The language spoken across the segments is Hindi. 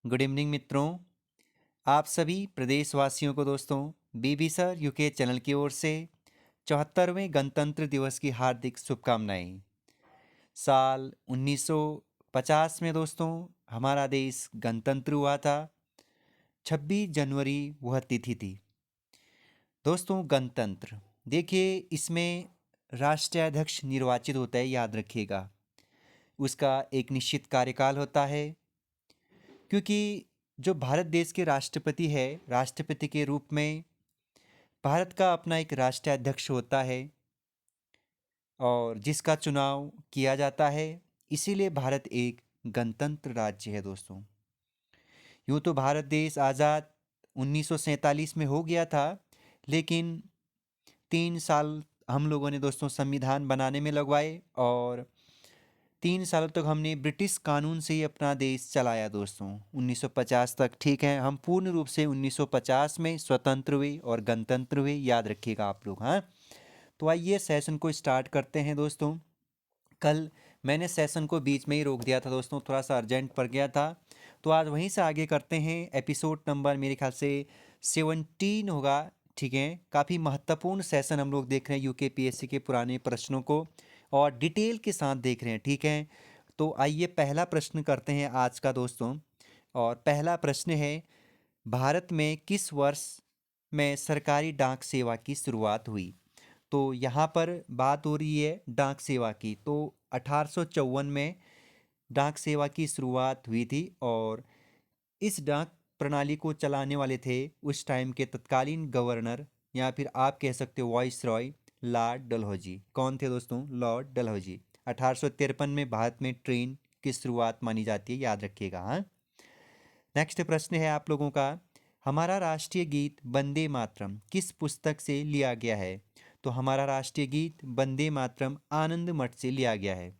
गुड इवनिंग मित्रों। आप सभी प्रदेशवासियों को दोस्तों बीबी सर यूके चैनल की ओर से 74वें गणतंत्र दिवस की हार्दिक शुभकामनाएं। साल 1950 में दोस्तों हमारा देश गणतंत्र हुआ था। 26 जनवरी वह तिथि थी। दोस्तों गणतंत्र देखिए, इसमें राष्ट्राध्यक्ष निर्वाचित होता है, याद रखिएगा। उसका एक निश्चित कार्यकाल होता है, क्योंकि जो भारत देश के राष्ट्रपति है, राष्ट्रपति के रूप में भारत का अपना एक राष्ट्राध्यक्ष होता है और जिसका चुनाव किया जाता है। इसीलिए भारत एक गणतंत्र राज्य है दोस्तों। यूँ तो भारत देश आज़ाद 1947 में हो गया था, लेकिन 3 साल हम लोगों ने दोस्तों संविधान बनाने में लगवाए और 3 साल तक हमने ब्रिटिश कानून से ही अपना देश चलाया दोस्तों, 1950 तक। ठीक है, हम पूर्ण रूप से 1950 में स्वतंत्र हुए और गणतंत्र हुए, याद रखिएगा आप लोग। हाँ, तो आइए सेशन को स्टार्ट करते हैं दोस्तों। कल मैंने सेशन को बीच में ही रोक दिया था दोस्तों, थोड़ा सा अर्जेंट पड़ गया था, तो आज वहीं से आगे करते हैं। एपिसोड नंबर मेरे ख्याल से 17 होगा। ठीक है, काफ़ी महत्वपूर्ण सेशन हम लोग देख रहे हैं, यूके पीएससी के पुराने प्रश्नों को और डिटेल के साथ देख रहे हैं। ठीक है, तो आइए पहला प्रश्न करते हैं आज का दोस्तों। और पहला प्रश्न है, भारत में किस वर्ष में सरकारी डाक सेवा की शुरुआत हुई? तो यहाँ पर बात हो रही है डाक सेवा की। तो 1854 में डाक सेवा की शुरुआत हुई थी और इस डाक प्रणाली को चलाने वाले थे उस टाइम के तत्कालीन गवर्नर, या फिर आप कह सकते हो वॉइस रॉय, लॉर्ड डलहौजी। कौन थे दोस्तों? लॉर्ड डलहौजी। 1853 में भारत में ट्रेन की शुरुआत मानी जाती है, याद रखिएगा। हाँ, नेक्स्ट प्रश्न है आप लोगों का, हमारा राष्ट्रीय गीत वंदे मातरम किस पुस्तक से लिया गया है? तो हमारा राष्ट्रीय गीत वंदे मातरम आनंद मठ से लिया गया है।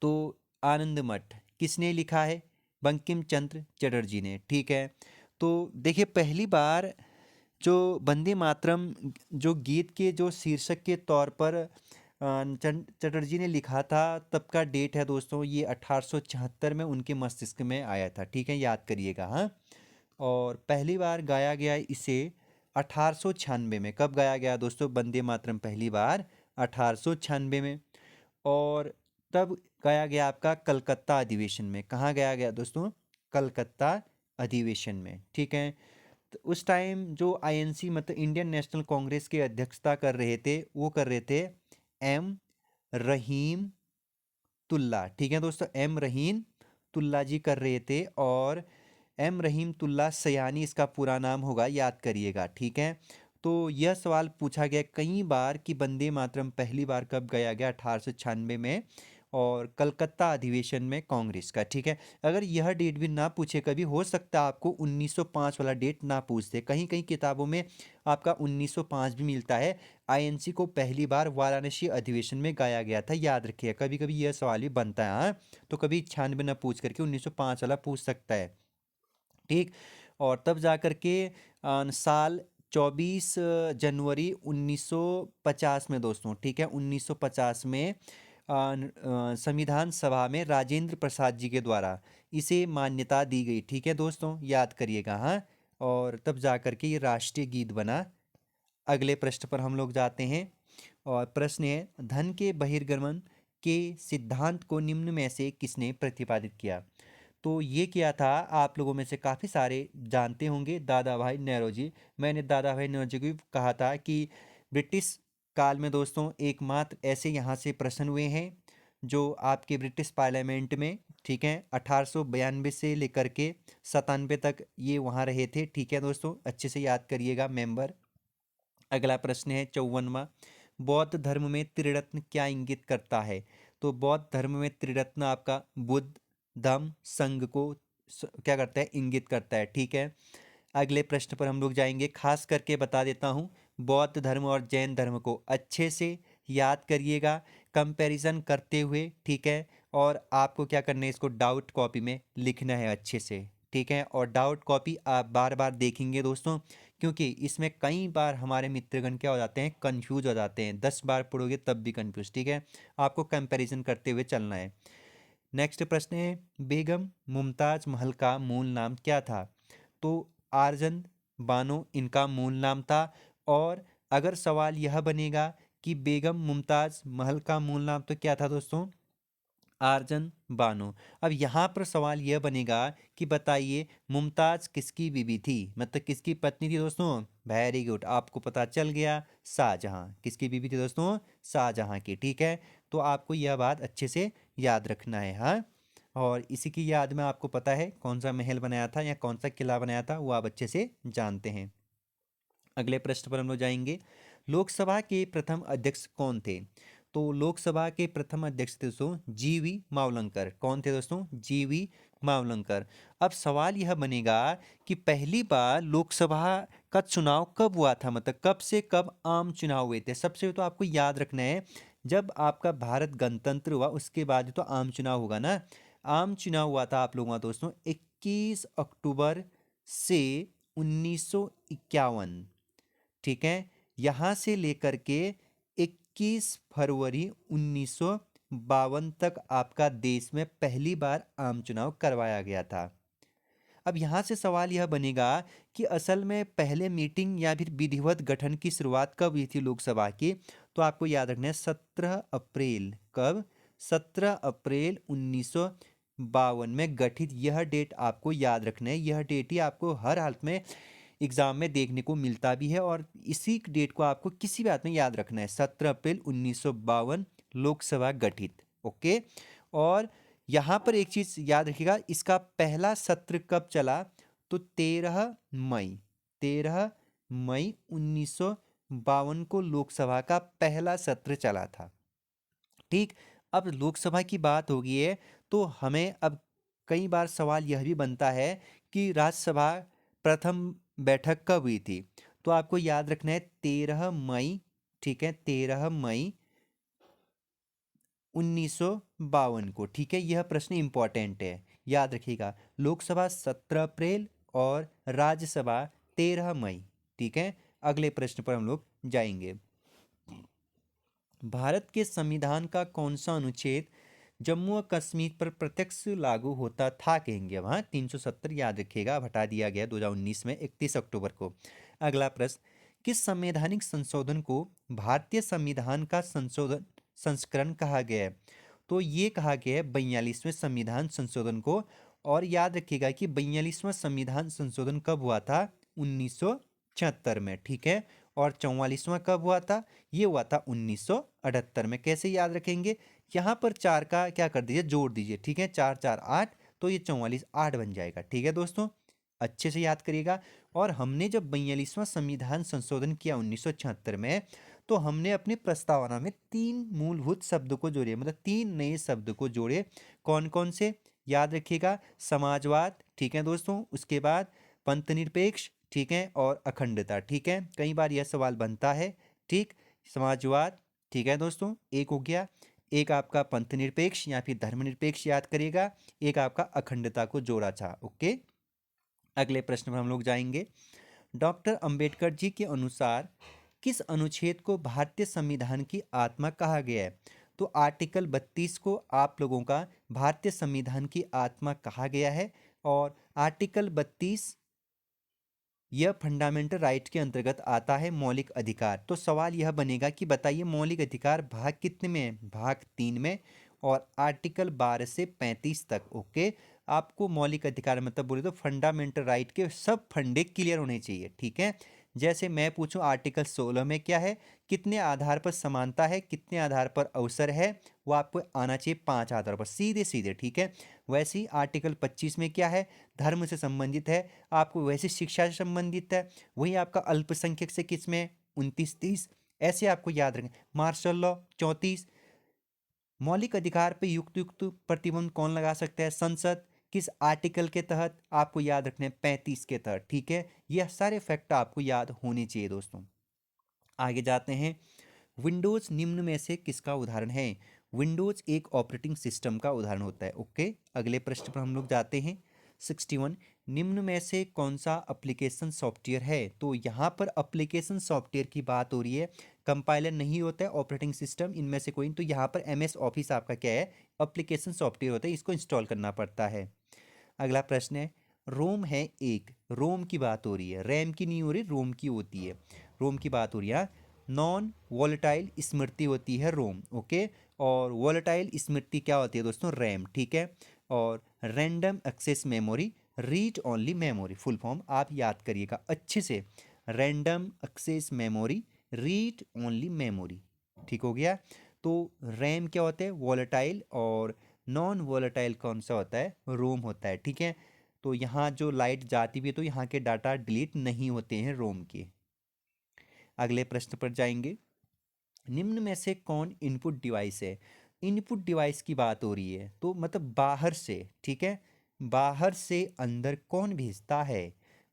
तो आनंद मठ किसने लिखा है? बंकिम चंद्र चटर्जी ने। ठीक है, तो देखिए पहली बार जो वंदे मातरम जो गीत के जो शीर्षक के तौर पर चटर्जी ने लिखा था, तब का डेट है दोस्तों ये 1876 में उनके मस्तिष्क में आया था। ठीक है, याद करिएगा। हाँ, और पहली बार गाया गया इसे 1896 में। कब गाया गया दोस्तों वंदे मातरम? पहली बार 1896 में। और तब गाया गया आपका कलकत्ता अधिवेशन में। कहाँ गाया गया दोस्तों? कलकत्ता अधिवेशन में। ठीक है, तो उस टाइम जो आईएनसी मतलब इंडियन नेशनल कांग्रेस के अध्यक्षता कर रहे थे, वो कर रहे थे एम रहीम तुल्ला। ठीक है दोस्तों, एम रहीम तुल्ला जी कर रहे थे, और एम रहीम तुल्ला सयानी इसका पूरा नाम होगा, याद करिएगा। ठीक है, तो यह सवाल पूछा गया कई बार कि वंदे मातरम पहली बार कब गाया गया? 1896 में, और कलकत्ता अधिवेशन में कांग्रेस का। ठीक है, अगर यह डेट भी ना पूछे कभी, हो सकता है आपको 1905 वाला डेट ना पूछते। कहीं कहीं किताबों में आपका 1905 भी मिलता है। आईएनसी को पहली बार वाराणसी अधिवेशन में गाया गया था, याद रखिए। कभी कभी यह सवाल भी बनता है। हाँ, तो कभी 96 ना पूछ करके 1905 वाला पूछ सकता है। ठीक, और तब जा कर के साल 24 जनवरी 1950 में दोस्तों, ठीक है, 1950 में संविधान सभा में राजेंद्र प्रसाद जी के द्वारा इसे मान्यता दी गई। ठीक है दोस्तों, याद करिएगा। हाँ, और तब जा कर के ये राष्ट्रीय गीत बना। अगले प्रश्न पर हम लोग जाते हैं, और प्रश्न है, धन के बहिर्गमन के सिद्धांत को निम्न में से किसने प्रतिपादित किया? तो ये किया था, आप लोगों में से काफ़ी सारे जानते होंगे, दादा भाई नेहरू। मैंने दादा भाई नेहरू को भी कहा था कि ब्रिटिश काल में दोस्तों एकमात्र ऐसे यहाँ से प्रश्न हुए हैं जो आपके ब्रिटिश पार्लियामेंट में, ठीक है, 1892 से लेकर के 97 तक ये वहाँ रहे थे। ठीक है दोस्तों, अच्छे से याद करिएगा मेंबर। अगला प्रश्न है 54वां, बौद्ध धर्म में त्रिरत्न क्या इंगित करता है? तो बौद्ध धर्म में त्रिरत्न आपका बुद्ध, धम्म, संघ को क्या करता है? इंगित करता है। ठीक है, अगले प्रश्न पर हम लोग जाएंगे। खास करके बता देता हूँ, बौद्ध धर्म और जैन धर्म को अच्छे से याद करिएगा कंपैरिजन करते हुए। ठीक है, और आपको क्या करना है, इसको डाउट कॉपी में लिखना है अच्छे से। ठीक है, और डाउट कॉपी आप बार बार देखेंगे दोस्तों, क्योंकि इसमें कई बार हमारे मित्रगण क्या हो जाते हैं? कंफ्यूज हो जाते हैं। 10 बार पढ़ोगे तब भी कंफ्यूज। ठीक है, आपको कंपैरिजन करते हुए चलना है। नेक्स्ट प्रश्न है, बेगम मुमताज महल का मूल नाम क्या था? तो आर्जन बानो इनका मूल नाम था। और अगर सवाल यह बनेगा कि बेगम मुमताज महल का मूल नाम तो क्या था दोस्तों? आर्जन बानो। अब यहाँ पर सवाल यह बनेगा कि बताइए मुमताज किसकी बीवी थी, मतलब किसकी पत्नी थी दोस्तों? वेरी गुड, आपको पता चल गया, शाहजहां। किसकी बीवी थी दोस्तों? शाहजहां की। ठीक है, तो आपको यह बात अच्छे से याद रखना है। हाँ, और इसी की याद में आपको पता है कौन सा महल बनाया था या कौन सा किला बनाया था, वो आप अच्छे से जानते हैं। अगले प्रश्न पर हम लोग जाएंगे, लोकसभा के प्रथम अध्यक्ष कौन थे? तो लोकसभा के प्रथम अध्यक्ष थे दोस्तों जीवी मावलंकर। कौन थे दोस्तों? जीवी मावलंकर। अब सवाल यह बनेगा कि पहली बार लोकसभा का चुनाव कब हुआ था, मतलब कब से कब आम चुनाव हुए थे? सबसे तो आपको याद रखना है, जब आपका भारत गणतंत्र हुआ उसके बाद तो आम चुनाव होगा ना। आम चुनाव हुआ था आप लोगों का दोस्तों 21 अक्टूबर से 1951। ठीक है, यहाँ से लेकर के 21 फरवरी 1952 तक आपका देश में पहली बार आम चुनाव करवाया गया था। अब यहाँ से सवाल यह बनेगा कि असल में पहले मीटिंग या फिर विधिवत गठन की शुरुआत कब हुई थी लोकसभा की? तो आपको याद रखना है 17 अप्रैल। कब? 17 अप्रैल 1952 में गठित। यह डेट आपको याद रखना है, यह डेट ही आपको हर हालत में एग्जाम में देखने को मिलता भी है, और इसी डेट को आपको किसी बात में याद रखना है, 17 अप्रैल 1952 लोकसभा गठित। ओके, और यहाँ पर एक चीज याद रखिएगा, इसका पहला सत्र कब चला? तो 13 मई 1952 को लोकसभा का पहला सत्र चला था। ठीक, अब लोकसभा की बात होगी है, तो हमें अब कई बार सवाल यह भी बनता है कि राज्यसभा प्रथम बैठक कब हुई थी? तो आपको याद रखना है 13 मई। ठीक है, 13 मई 1952 को। ठीक है, यह प्रश्न इंपॉर्टेंट है, याद रखिएगा। लोकसभा 17 अप्रैल और राज्यसभा 13 मई। ठीक है, अगले प्रश्न पर हम लोग जाएंगे। भारत के संविधान का कौन सा अनुच्छेद जम्मू और कश्मीर पर प्रत्यक्ष लागू होता था? कहेंगे अब। हाँ, 370 याद रखिएगा, अब हटा दिया गया 2019 में 31 अक्टूबर को। अगला प्रश्न, किस संवैधानिक संशोधन को भारतीय संविधान का संशोधन संस्करण कहा गया है? तो ये कहा गया है 42वें संविधान संशोधन को। और याद रखिएगा कि 42वां संविधान संशोधन कब हुआ था? 1976 में। ठीक है, और 44वां कब हुआ था? ये हुआ था 1978 में। कैसे याद रखेंगे? यहाँ पर चार का क्या कर दीजिए, जोड़ दीजिए। ठीक है, 4 4 8, तो ये 44 8 बन जाएगा। ठीक है दोस्तों, अच्छे से याद करिएगा। और हमने जब 42वां संविधान संशोधन किया 1976 में, तो हमने अपने प्रस्तावना में 3 मूलभूत शब्द को जोड़े, मतलब 3 नए शब्द को जोड़े। कौन कौन से? याद रखिएगा, समाजवाद। ठीक है दोस्तों, उसके बाद पंथनिरपेक्ष। ठीक है, और अखंडता। ठीक है, कई बार यह सवाल बनता है। ठीक, समाजवाद। ठीक है दोस्तों, एक हो गया। एक आपका पंथनिरपेक्ष या फिर धर्मनिरपेक्ष याद करिएगा। एक आपका अखंडता को जोड़ा था। ओके, अगले प्रश्न पर हम लोग जाएंगे। डॉक्टर अंबेडकर जी के अनुसार किस अनुच्छेद को भारतीय संविधान की आत्मा कहा गया है? तो आर्टिकल 32 को आप लोगों का भारतीय संविधान की आत्मा कहा गया है। और आर्टिकल 32 यह फंडामेंटल राइट के अंतर्गत आता है, मौलिक अधिकार। तो सवाल यह बनेगा कि बताइए मौलिक अधिकार भाग कितने में है? भाग 3 में, और आर्टिकल 12 से 35 तक। ओके, आपको मौलिक अधिकार मतलब बोले तो फंडामेंटल राइट के सब फंडे क्लियर होने चाहिए। ठीक है, जैसे मैं पूछूं आर्टिकल 16 में क्या है, कितने आधार पर समानता है, कितने आधार पर अवसर है, वो आपको आना चाहिए 5 आधार पर, सीधे सीधे। ठीक है, वैसे ही आर्टिकल 25 में क्या है, धर्म से संबंधित है, आपको वैसे शिक्षा से संबंधित है। वही आपका अल्पसंख्यक से किस में, 29 30, ऐसे आपको याद रखें। Martial law 34। मौलिक अधिकार पे युक्त युक्त प्रतिबंध कौन लगा सकता है? संसद। किस आर्टिकल के तहत? आपको याद रखने हैं 35 के तहत। ठीक है, यह सारे फैक्ट आपको याद होने चाहिए दोस्तों। आगे जाते हैं, विंडोज निम्न में से किसका उदाहरण है? विंडोज एक ऑपरेटिंग सिस्टम का उदाहरण होता है। ओके, अगले प्रश्न पर हम लोग जाते हैं। 61, निम्न में से कौन सा एप्लीकेशन सॉफ्टवेयर है? तो यहाँ पर एप्लीकेशन सॉफ्टवेयर की बात हो रही है, कंपाइलर नहीं होता है ऑपरेटिंग सिस्टम इनमें से कोई, तो यहाँ पर MS ऑफिस आपका क्या है, एप्लीकेशन सॉफ्टवेयर होता है, इसको इंस्टॉल करना पड़ता है। अगला प्रश्न है, रोम है एक, रोम की बात हो रही है, रैम की नहीं हो रही, रोम की होती है, रोम की बात हो रही है। नॉन वॉलेटाइल स्मृति होती है रोम, ओके, और वॉलेटाइल स्मृति क्या होती है दोस्तों, रैम, ठीक है। और random access memory, read only memory, full form आप याद करिएगा अच्छे से, random access memory, read only memory, ठीक हो गया। तो रैम क्या होता है, वॉलेटाइल, और नॉन वॉलेटाइल कौन सा होता है, रोम होता है, ठीक है। तो यहाँ जो लाइट जाती भी है तो यहाँ के डाटा डिलीट नहीं होते हैं रोम के। अगले प्रश्न पर जाएंगे, निम्न में से कौन इनपुट डिवाइस है। इनपुट डिवाइस की बात हो रही है तो मतलब बाहर से, ठीक है, बाहर से अंदर कौन भेजता है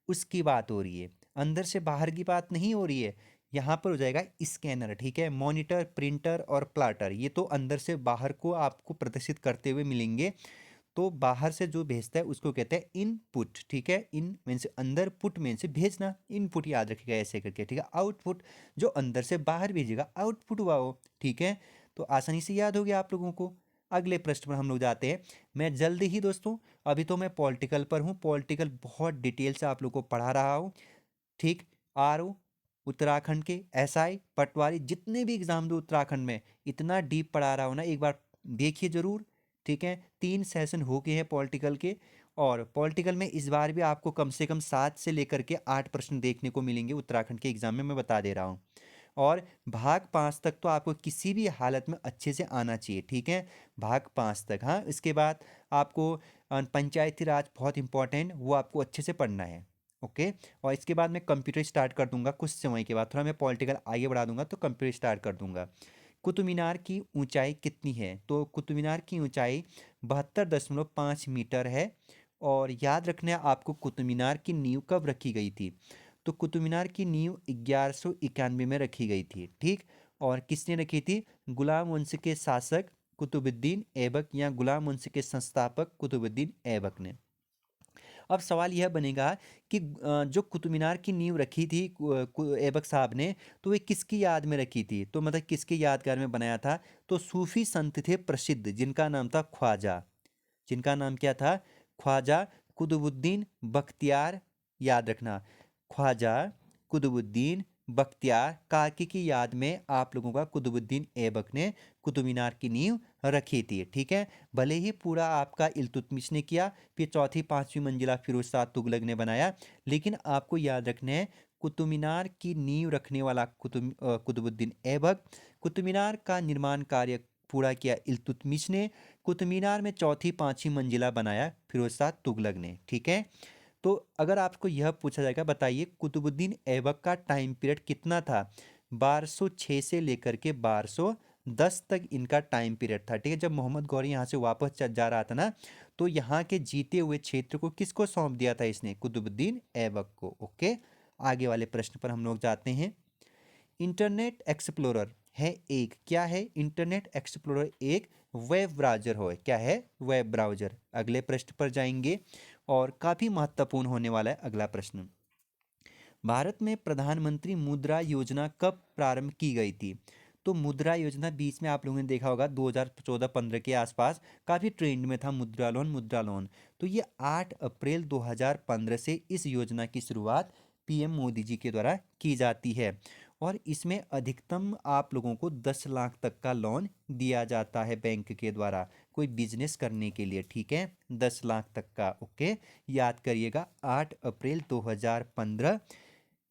उसकी बात हो रही है, अंदर से बाहर की बात नहीं हो रही है। यहाँ पर हो जाएगा स्कैनर, ठीक है, मॉनिटर, प्रिंटर और प्लाटर, ये तो अंदर से बाहर को आपको प्रदर्शित करते हुए मिलेंगे। तो बाहर से जो भेजता है उसको कहते हैं इनपुट, ठीक है, इन मीन्स अंदर, पुट मीन्स भेजना, इनपुट याद रखिएगा ऐसे करके, ठीक है। आउटपुट जो अंदर से बाहर भेजेगा, आउटपुट हुआ वो, ठीक है। तो आसानी से याद हो गया आप लोगों को। अगले प्रश्न पर हम लोग जाते हैं। मैं जल्दी ही दोस्तों, अभी तो मैं पॉलिटिकल पर हूँ, पॉलिटिकल बहुत डिटेल से आप लोग को पढ़ा रहा हूँ, ठीक। RO उत्तराखंड के, SI पटवारी, जितने भी एग्जाम दो उत्तराखंड में, इतना डीप पढ़ा रहा हूँ ना, एक बार देखिए जरूर, ठीक है। 3 सेशन हो गए हैं पॉलिटिकल के, और पॉलिटिकल में इस बार भी आपको कम से कम 7 से लेकर के 8 प्रश्न देखने को मिलेंगे उत्तराखंड के एग्जाम में, मैं बता दे रहा हूँ। और भाग 5 तक तो आपको किसी भी हालत में अच्छे से आना चाहिए, ठीक है, भाग 5 तक। हाँ, इसके बाद आपको पंचायती राज बहुत इंपॉर्टेंट, वो आपको अच्छे से पढ़ना है, ओके। और इसके बाद मैं कंप्यूटर स्टार्ट कर दूंगा कुछ समय के बाद, थोड़ा मैं पॉलिटिकल आगे बढ़ा दूंगा तो कंप्यूटर स्टार्ट कर दूंगा। कुतुब मीनार की ऊंचाई कितनी है, तो कुतुब मीनार की ऊंचाई 72.5 मीटर है। और याद रखना है आपको, कुतुब मीनार की नींव कब रखी गई थी, तो कुतुब मीनार की नींव 1191 में रखी गई थी, ठीक। और किसने रखी थी, गुलाम वंश के शासक कुतुबुद्दीन ऐबक, या गुलाम वंश के संस्थापक कुतुबुद्दीन ऐबक ने। अब सवाल यह बनेगा कि जो कुतुब मीनार की नींव रखी थी ऐबक साहब ने, तो वे किसकी याद में रखी थी, तो मतलब किसके यादगार में बनाया था, तो सूफी संत थे प्रसिद्ध, जिनका नाम था ख्वाजा, जिनका नाम क्या था, ख्वाजा कुतुबुद्दीन बख्तियार, याद रखना, ख्वाजा कुतुबुद्दीन बख्तियार काकी की याद में आप लोगों का कुतुबुद्दीन ऐबक ने कुतुब मीनार की नींव रखी थी, ठीक है। भले ही पूरा आपका इल्तुतमिश ने किया, फिर चौथी पांचवी मंजिला फिरोज शाह तुगलक ने बनाया, लेकिन आपको याद रखना है कुतुब मीनार की नींव रखने वाला कुतुबुद्दीन ऐबक, कुतुब मीनार का निर्माण कार्य पूरा किया इल्तुतमिश ने, कुतुब मीनार में चौथी पांचवी मंजिला बनाया फिरोज शाह तुगलक ने, ठीक है। तो अगर आपको यह पूछा जाएगा, बताइए कुतुबुद्दीन ऐबक का टाइम पीरियड कितना था, 1206 से लेकर के 1210 तक इनका टाइम पीरियड था, ठीक है। जब मोहम्मद गौरी यहाँ से वापस जा रहा था ना, तो यहाँ के जीते हुए क्षेत्र को किसको सौंप दिया था इसने, कुतुबुद्दीन ऐबक को, ओके। आगे वाले प्रश्न पर हम लोग जाते हैं। इंटरनेट एक्सप्लोरर है एक, क्या है, इंटरनेट एक्सप्लोरर एक वेब ब्राउज़र हो, क्या है, वेब ब्राउज़र। अगले प्रश्न पर जाएंगे, और काफ़ी महत्वपूर्ण होने वाला है अगला प्रश्न। भारत में प्रधानमंत्री मुद्रा योजना कब प्रारंभ की गई थी, तो मुद्रा योजना बीच में आप लोगों ने देखा होगा 2014-15 के आसपास काफ़ी ट्रेंड में था, मुद्रा लोन, मुद्रा लोन। तो ये 8 अप्रैल 2015 से इस योजना की शुरुआत PM मोदी जी के द्वारा की जाती है। और इसमें अधिकतम आप लोगों को 10 लाख तक का लोन दिया जाता है बैंक के द्वारा, कोई बिजनेस करने के लिए, ठीक है, 10 लाख तक का, ओके। याद करिएगा 8 अप्रैल 2015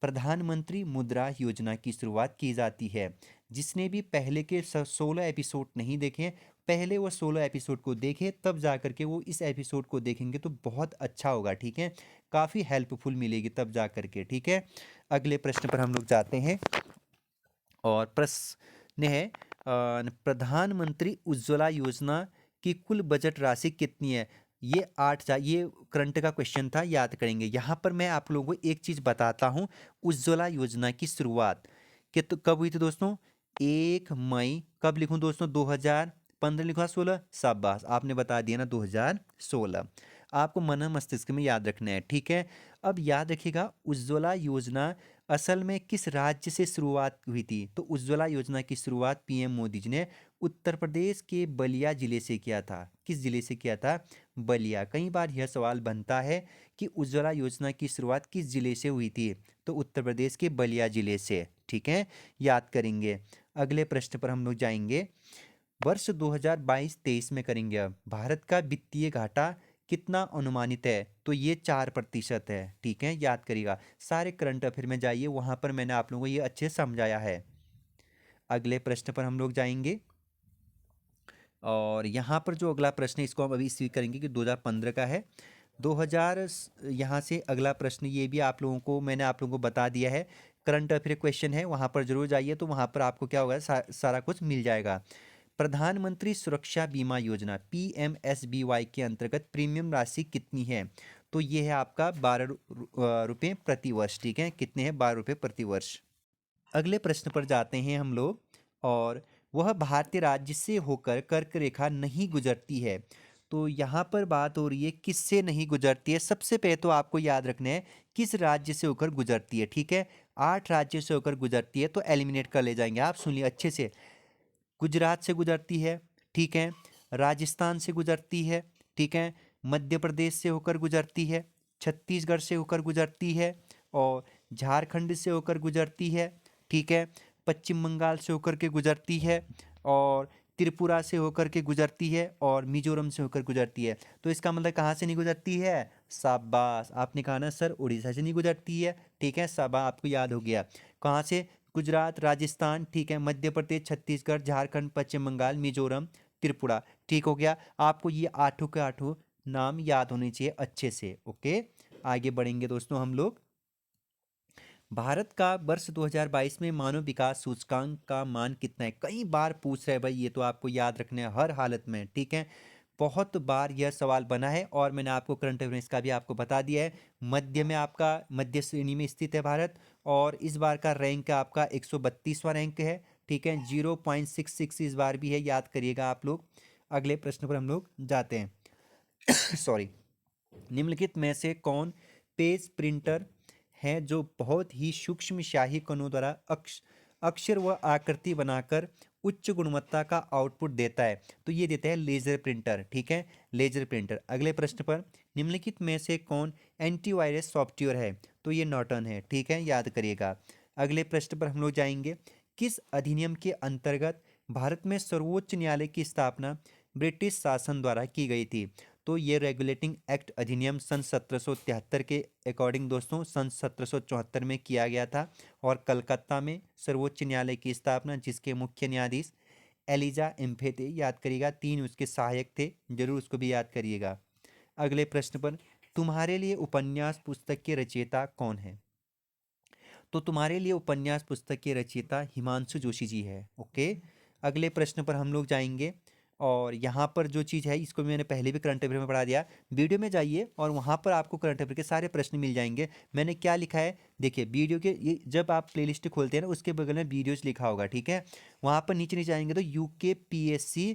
प्रधानमंत्री मुद्रा योजना की शुरुआत की जाती है। जिसने भी पहले के 16 एपिसोड नहीं देखे, पहले वो 16 एपिसोड को देखे, तब जा कर के वो इस एपिसोड को देखेंगे तो बहुत अच्छा होगा, ठीक है, काफ़ी हेल्पफुल मिलेगी तब जा कर के, ठीक है। अगले प्रश्न पर हम लोग जाते हैं, और प्रश्न है प्रधानमंत्री उज्ज्वला योजना की कुल बजट राशि कितनी है, ये करंट का क्वेश्चन था, याद करेंगे। यहाँ पर मैं आप लोगों को एक चीज़ बताता हूँ, उज्ज्वला योजना की शुरुआत कब हुई थी दोस्तों, 1 मई, कब लिखूँ दोस्तों, 2015 लिखा, 16, शाबाश आपने बता दिया ना, 2016। आपको मन मस्तिष्क में याद रखना है, ठीक है। अब याद रखिएगा, उज्ज्वला योजना असल में किस राज्य से शुरुआत हुई थी? तो उज्ज्वला योजना की शुरुआत पीएम मोदी जी ने उत्तर प्रदेश के बलिया जिले से किया था। किस जिले से किया था? बलिया। कई बार यह सवाल बनता है कि उज्ज्वला योजना की शुरुआत किस जिले से हुई थी? तो उत्तर प्रदेश के बलिया जिले से, ठीक है, याद करेंगे। अगले प्रश्न पर हम लोग जाएंगे। वर्ष 2022-23 में करेंगे। अब भारत का वित्तीय घाटा कितना अनुमानित है? तो ये 4% है, ठीक है, याद करिएगा। सारे करंट अफेयर में जाइए, वहां पर मैंने आप लोगों को ये अच्छे से समझाया है। अगले प्रश्न पर हम लोग जाएंगे, और यहाँ पर जो अगला प्रश्न है इसको हम अभी इसी करेंगे कि 2015 का है। 2000 यहाँ से अगला प्रश्न, ये भी आप लोगों को मैंने आप लोगों को बता दिया है। करंट अफेयर क्वेश्चन है, वहाँ पर जरूर जाइए, तो वहाँ पर आपको क्या होगा, सारा कुछ मिल जाएगा। प्रधानमंत्री सुरक्षा बीमा योजना PMSBY के अंतर्गत प्रीमियम राशि कितनी है? तो ये है आपका 12 रुपये प्रति वर्ष, ठीक है, कितने हैं? 12 रुपये प्रति वर्ष। अगले प्रश्न पर जाते हैं हम लोग, और वह भारतीय राज्य से होकर कर्क रेखा नहीं गुजरती है। तो यहाँ पर बात हो रही है किससे नहीं गुजरती है। सबसे पहले तो आपको याद रखना है किस राज्य से होकर गुजरती है, ठीक है। 8 राज्यों से होकर गुजरती है, तो एलिमिनेट कर ले जाएंगे। आप सुनिए अच्छे से। गुजरात से गुजरती है, ठीक है, राजस्थान से गुजरती है, ठीक है, मध्य प्रदेश से होकर गुजरती है, छत्तीसगढ़ से होकर गुजरती है, और झारखंड से होकर गुजरती है, ठीक है, पश्चिम बंगाल से होकर के गुजरती है, और त्रिपुरा से होकर के गुजरती है, और मिजोरम से होकर गुजरती है। तो इसका मतलब कहाँ से नहीं गुजरती है? शाबाश, आपने कहा ना सर उड़ीसा से नहीं गुजरती है, ठीक है, शाबाश, आपको याद हो गया। कहाँ से? गुजरात, राजस्थान, ठीक है, मध्य प्रदेश, छत्तीसगढ़, झारखंड, पश्चिम बंगाल, मिजोरम, त्रिपुरा, ठीक हो गया। आपको ये आठों के आठों नाम याद होने चाहिए अच्छे से, ओके। आगे बढ़ेंगे दोस्तों हम लोग। भारत का वर्ष 2022 में मानव विकास सूचकांक का मान कितना है? कई बार पूछ रहे हैं भाई, ये तो आपको याद रखना है हर हालत में, ठीक है। बहुत बार यह सवाल बना है, और मैंने आपको करंट अफेयर्स का भी आपको बता दिया है। मध्य में आपका, मध्य श्रेणी में स्थित है भारत, और इस बार का रैंक आपका 132वां रैंक है, ठीक है। 0.66 इस बार भी है, याद करिएगा आप लोग। अगले प्रश्न पर हम लोग जाते हैं। सॉरी। निम्नलिखित में से कौन पेज प्रिंटर है जो बहुत ही सूक्ष्म स्याही कणों द्वारा अक्षर व आकृति बनाकर उच्च गुणवत्ता का आउटपुट देता है? तो ये देता है लेजर प्रिंटर, ठीक है, लेजर प्रिंटर। अगले प्रश्न पर, निम्नलिखित में से कौन एंटीवायरस सॉफ्टवेयर है? तो ये नॉर्टन है, ठीक है, याद करिएगा। अगले प्रश्न पर हम लोग जाएंगे। किस अधिनियम के अंतर्गत भारत में सर्वोच्च न्यायालय की स्थापना ब्रिटिश शासन द्वारा की गई थी? तो ये रेगुलेटिंग एक्ट अधिनियम सन 1773 के अकॉर्डिंग दोस्तों सन 1774 में किया गया था, और कलकत्ता में सर्वोच्च न्यायालय की स्थापना, जिसके मुख्य न्यायाधीश एलिजा एम्फे थे, याद करिएगा। 3 उसके सहायक थे, जरूर उसको भी याद करिएगा। अगले प्रश्न पर, तुम्हारे लिए उपन्यास पुस्तक के रचयिता कौन है? तो तुम्हारे लिए उपन्यास पुस्तक के रचयिता हिमांशु जोशी जी है, ओके। अगले प्रश्न पर हम लोग जाएंगे, और यहाँ पर जो चीज़ है इसको भी मैंने पहले भी करंट अफेयर में पढ़ा दिया। वीडियो में जाइए और वहाँ पर आपको करंट अफेयर के सारे प्रश्न मिल जाएंगे। मैंने क्या लिखा है देखिए, वीडियो के ये जब आप प्लेलिस्ट खोलते हैं ना, उसके बगल में वीडियोज लिखा होगा, ठीक है। वहाँ पर नीचे नीचे आएंगे तो UKPSC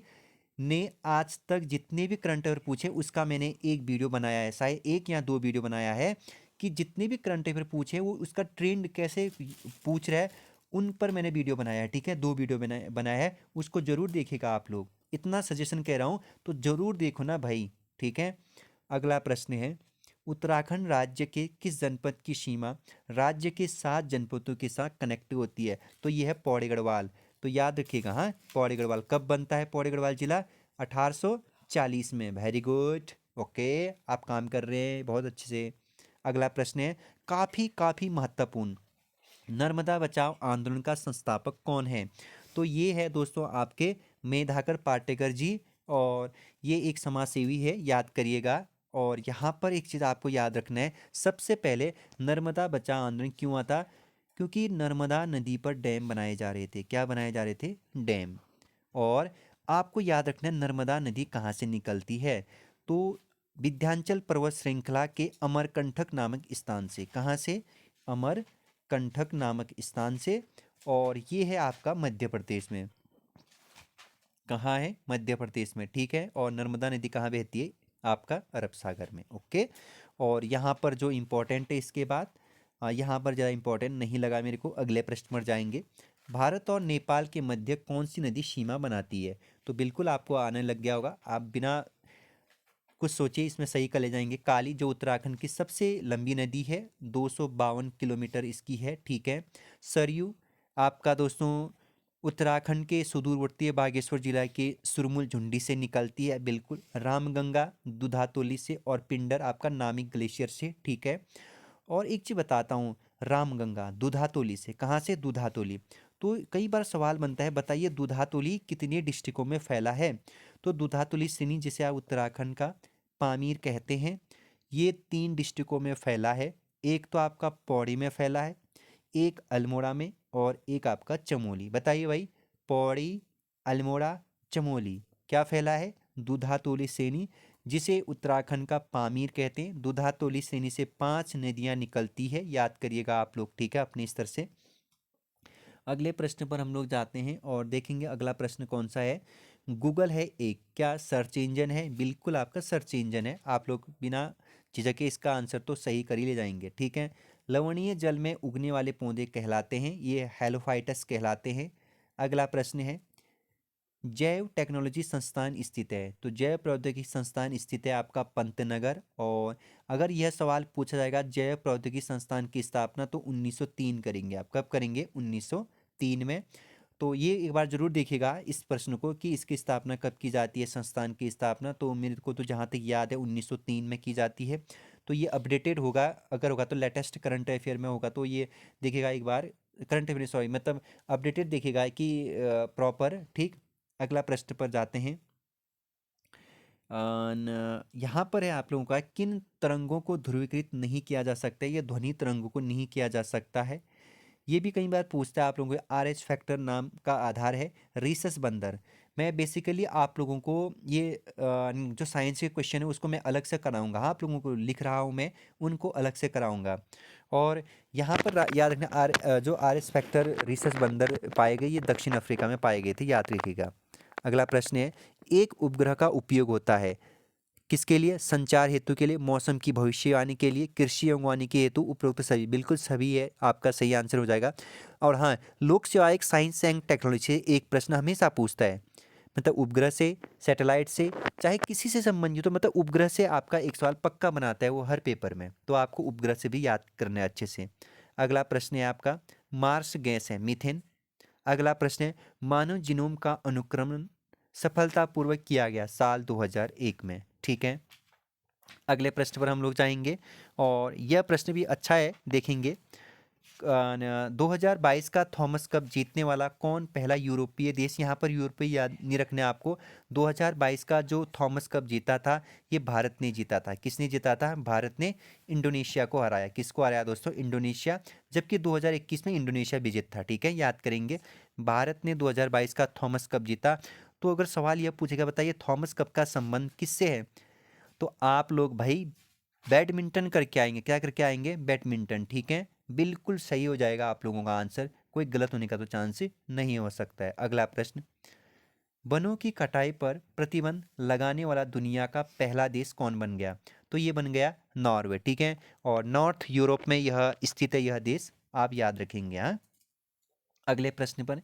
ने आज तक जितने भी करंट अफेयर पूछे उसका मैंने एक वीडियो बनाया है, शायद 1 या 2 वीडियो बनाया है, कि जितने भी करंट अफेयर पूछे वो उसका ट्रेंड कैसे पूछ रहा है, उन पर मैंने वीडियो बनाया है, ठीक है। 2 वीडियो बनाया है, उसको ज़रूर देखिएगा आप लोग। इतना सजेशन कह रहा हूँ तो ज़रूर देखो ना भाई, ठीक है। अगला प्रश्न है, उत्तराखंड राज्य के किस जनपद की सीमा राज्य के 7 जनपदों के साथ कनेक्ट होती है? तो ये है पौड़ी गढ़वाल। तो याद रखिएगा, हाँ, पौड़ी गढ़वाल कब बनता है? पौड़ी गढ़वाल जिला 1840 में। वेरी गुड, ओके, आप काम कर रहे हैं बहुत अच्छे से। अगला प्रश्न है, काफ़ी काफ़ी महत्वपूर्ण, नर्मदा बचाओ आंदोलन का संस्थापक कौन है? तो ये है दोस्तों आपके मेधाकर पाटेकर जी, और ये एक समाज सेवी है, याद करिएगा। और यहाँ पर एक चीज़ आपको याद रखना है, सबसे पहले नर्मदा बचाओ आंदोलन क्यों आता? क्योंकि नर्मदा नदी पर डैम बनाए जा रहे थे। क्या बनाए जा रहे थे? डैम। और आपको याद रखना है नर्मदा नदी कहाँ से निकलती है? तो विंध्याचल पर्वत श्रृंखला के अमरकंटक नामक स्थान से। कहाँ से? अमरकंटक नामक स्थान से। और ये है आपका मध्य प्रदेश में। कहाँ है? मध्य प्रदेश में, ठीक है। और नर्मदा नदी कहाँ बहती है? आपका अरब सागर में। ओके, और यहाँ पर जो इम्पोर्टेंट है इसके बाद, यहाँ पर ज़्यादा इम्पोर्टेंट नहीं लगा मेरे को, अगले प्रश्न पर जाएंगे। भारत और नेपाल के मध्य कौन सी नदी सीमा बनाती है? तो बिल्कुल आपको आने लग गया होगा, आप बिना कुछ सोचिए इसमें सही कर ले जाएंगे। काली जो उत्तराखंड की सबसे लंबी नदी है, 252 किलोमीटर इसकी है, ठीक है। सरयू आपका दोस्तों उत्तराखंड के सुदूरवर्ती बागेश्वर जिला के सुरमुल झुंडी से निकलती है, बिल्कुल। रामगंगा दुधातोली से, और पिंडर आपका नामिक ग्लेशियर से, ठीक है। और एक चीज़ बताता हूँ, रामगंगा दुधातोली से, कहाँ से? दुधातोली। तो कई बार सवाल बनता है, बताइए दुधातोली कितने डिस्ट्रिक्टों में फैला है? तो दुधातोली सिनी, जिसे आप उत्तराखंड का पामीर कहते हैं, ये 3 डिस्ट्रिक्टों में फैला है। एक तो आपका पौड़ी में फैला है, एक अल्मोड़ा में, और एक आपका चमोली। बताइए भाई, पौड़ी, अल्मोड़ा, चमोली, क्या फैला है? दुधातोली श्रेणी, जिसे उत्तराखंड का पामीर कहते हैं। दुधातोली श्रेणी से 5 नदियां निकलती है, याद करिएगा आप लोग, ठीक है, अपने स्तर से। अगले प्रश्न पर हम लोग जाते हैं और देखेंगे अगला प्रश्न कौन सा है। गूगल है एक, क्या सर्च इंजन है? बिल्कुल आपका सर्च इंजन है, आप लोग बिना झिझके इसका आंसर तो सही कर ही ले जाएंगे, ठीक है। लवणीय जल में उगने वाले पौधे कहलाते हैं, ये हेलोफाइटस कहलाते हैं। अगला प्रश्न है, जैव टेक्नोलॉजी संस्थान स्थित है? तो जैव प्रौद्योगिकी संस्थान स्थित है आपका पंतनगर। और अगर यह सवाल पूछा जाएगा जैव प्रौद्योगिकी संस्थान की स्थापना, तो 1903 करेंगे आप। कब करेंगे? 1903 में। तो ये एक बार जरूर देखिएगा इस प्रश्न को कि इसकी स्थापना कब की जाती है, संस्थान की स्थापना। तो मेरे को तो जहाँ तक याद है 1903 में की जाती है। तो ये अपडेटेड होगा, अगर होगा तो लेटेस्ट करंट अफेयर में होगा, तो ये देखिएगा एक बार, करंट अफेयर सॉरी, मतलब अपडेटेड देखिएगा कि प्रॉपर, ठीक। अगला प्रश्न पर जाते हैं। यहाँ पर है आप लोगों का, किन तरंगों को ध्रुवीकृत नहीं किया जा सकता है? ये ध्वनि तरंगों को नहीं किया जा सकता है। ये भी कई बार पूछता है आप लोगों को, आर एच फैक्टर नाम का आधार है। रीसस बंदर। मैं बेसिकली आप लोगों को ये जो साइंस के क्वेश्चन है उसको मैं अलग से कराऊंगा, हाँ, आप लोगों को लिख रहा हूँ मैं, उनको अलग से कराऊंगा। और यहाँ पर याद रखना, जो आर एच फैक्टर रीसस बंदर पाए गए, ये दक्षिण अफ्रीका में पाए गए थे, याद रखिएगा। अगला प्रश्न है, एक उपग्रह का उपयोग होता है किसके लिए? संचार हेतु के लिए, मौसम की भविष्यवाणी के लिए, कृषि एवं वानिकी हेतु, उपरोक्त सभी। बिल्कुल सभी है, आपका सही आंसर हो जाएगा। और हाँ, लोक सेवा एक साइंस एंड टेक्नोलॉजी से एक प्रश्न हमेशा पूछता है, मतलब उपग्रह से, सैटेलाइट से, चाहे किसी से संबंधित हो, मतलब उपग्रह से आपका एक सवाल पक्का बनाता है वो हर पेपर में, तो आपको उपग्रह से भी याद करना है अच्छे से। अगला प्रश्न है आपका, मार्स गैस है मीथेन। अगला प्रश्न है, मानव जीनोम का अनुक्रमण सफलतापूर्वक किया गया साल 2001 में, ठीक है। अगले प्रश्न पर हम लोग जाएंगे और यह प्रश्न भी अच्छा है, देखेंगे। 2022 का थॉमस कप जीतने वाला कौन पहला यूरोपीय देश? यहाँ पर यूरोपीय याद नहीं रखने आपको। 2022 का जो थॉमस कप जीता था, ये भारत ने जीता था। किसने जीता था? भारत ने इंडोनेशिया को हराया। किसको हराया दोस्तों? इंडोनेशिया। जबकि 2021 में इंडोनेशिया विजेता था, ठीक है, याद करेंगे। भारत ने 2022 का थॉमस कप जीता। तो अगर सवाल यह पूछेगा, बताइए थॉमस कप का संबंध किससे है, तो आप लोग भाई बैडमिंटन करके आएंगे। क्या करके आएंगे? बैडमिंटन, ठीक है, बिल्कुल सही हो जाएगा आप लोगों का आंसर, कोई गलत होने का तो चांस नहीं हो सकता है। अगला प्रश्न, वनों की कटाई पर प्रतिबंध लगाने वाला दुनिया का पहला देश कौन बन गया? तो ये बन गया नॉर्वे, ठीक है, और नॉर्थ यूरोप में यह स्थित है, यह देश, आप याद रखेंगे, हाँ। अगले प्रश्न पर,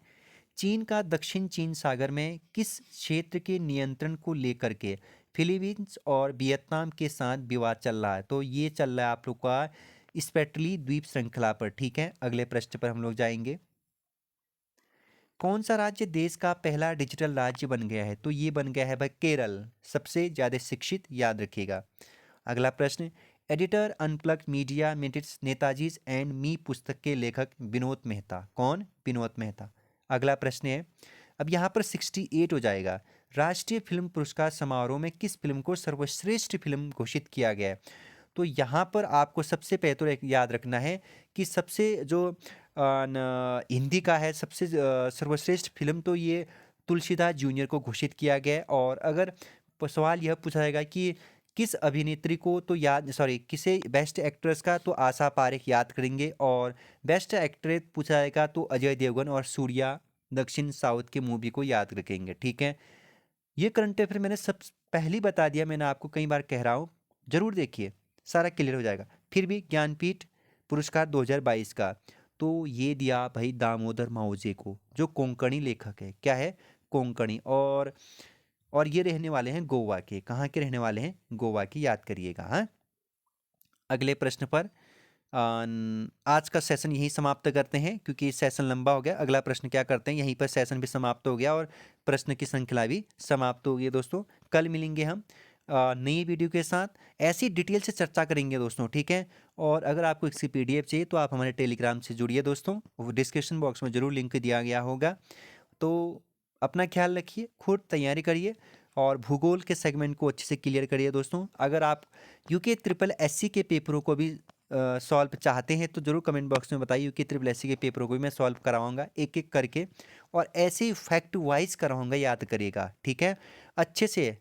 चीन का दक्षिण चीन सागर में किस क्षेत्र के नियंत्रण को लेकर के फिलीपींस और वियतनाम के साथ विवाद चल रहा है? तो ये चल रहा है आप लोग का स्पेटली द्वीप श्रृंखला पर, ठीक है। अगले प्रश्न पर हम लोग जाएंगे, कौन सा राज्य देश का पहला डिजिटल राज्य बन गया है? तो ये बन गया है भाई केरल, सबसे ज्यादा शिक्षित, याद रखिएगा। अगला प्रश्न, editor unplugged media minutes Netaji and me पुस्तक के लेखक विनोद मेहता, कौन? विनोद मेहता। अगला प्रश्न है, अब यहाँ पर 68 हो जाएगा, राष्ट्रीय फिल्म पुरस्कार समारोह में किस फिल्म को सर्वश्रेष्ठ फिल्म घोषित किया गया है? तो यहाँ पर आपको सबसे पहले तो एक याद रखना है कि सबसे जो हिंदी का है, सबसे सर्वश्रेष्ठ फिल्म तो ये तुलसीदास जूनियर को घोषित किया गया है। और अगर सवाल यह पूछा जाएगा कि किस अभिनेत्री को, तो याद, सॉरी, किसे बेस्ट एक्ट्रेस का, तो आशा पारेख याद करेंगे। और बेस्ट एक्ट्रेस पूछा जाएगा तो अजय देवगन और सूर्या दक्षिण साउथ के मूवी को याद रखेंगे, ठीक है। ये करंट अफेयर मैंने सब पहले ही बता दिया, मैंने आपको कई बार कह रहा हूँ, जरूर देखिए, सारा क्लियर हो जाएगा। फिर भी ज्ञानपीठ पुरस्कार 2022 का तो ये दिया भाई दामोदर माओजे को, जो कोंकणी लेखक है। क्या है? कोंकणी। और ये रहने वाले हैं गोवा के। कहाँ के रहने वाले हैं? गोवा की, याद करिएगा। हाँ, अगले प्रश्न पर आज का सेशन यहीं समाप्त करते हैं, क्योंकि सेशन लंबा हो गया। अगला प्रश्न क्या करते हैं, यहीं पर सेशन भी समाप्त हो गया और प्रश्न की श्रृंखला भी समाप्त हो गई है दोस्तों। कल मिलेंगे हम नई वीडियो के साथ, ऐसी डिटेल से चर्चा करेंगे दोस्तों, ठीक है। और अगर आपको इसकी पीडीएफ चाहिए तो आप हमारे टेलीग्राम से जुड़िए दोस्तों, वो डिस्क्रिप्शन बॉक्स में ज़रूर लिंक दिया गया होगा। तो अपना ख्याल रखिए, खुद तैयारी करिए और भूगोल के सेगमेंट को अच्छे से क्लियर करिए दोस्तों। अगर आप यूके ट्रिपल एससी के पेपरों को भी सॉल्व चाहते हैं तो ज़रूर कमेंट बॉक्स में बताइए। यूके ट्रिपल एससी के पेपरों को भी मैं सॉल्व करवाऊंगा एक एक करके, और ऐसे ही फैक्ट वाइज करवाऊंगा, याद करिएगा, ठीक है। अच्छे से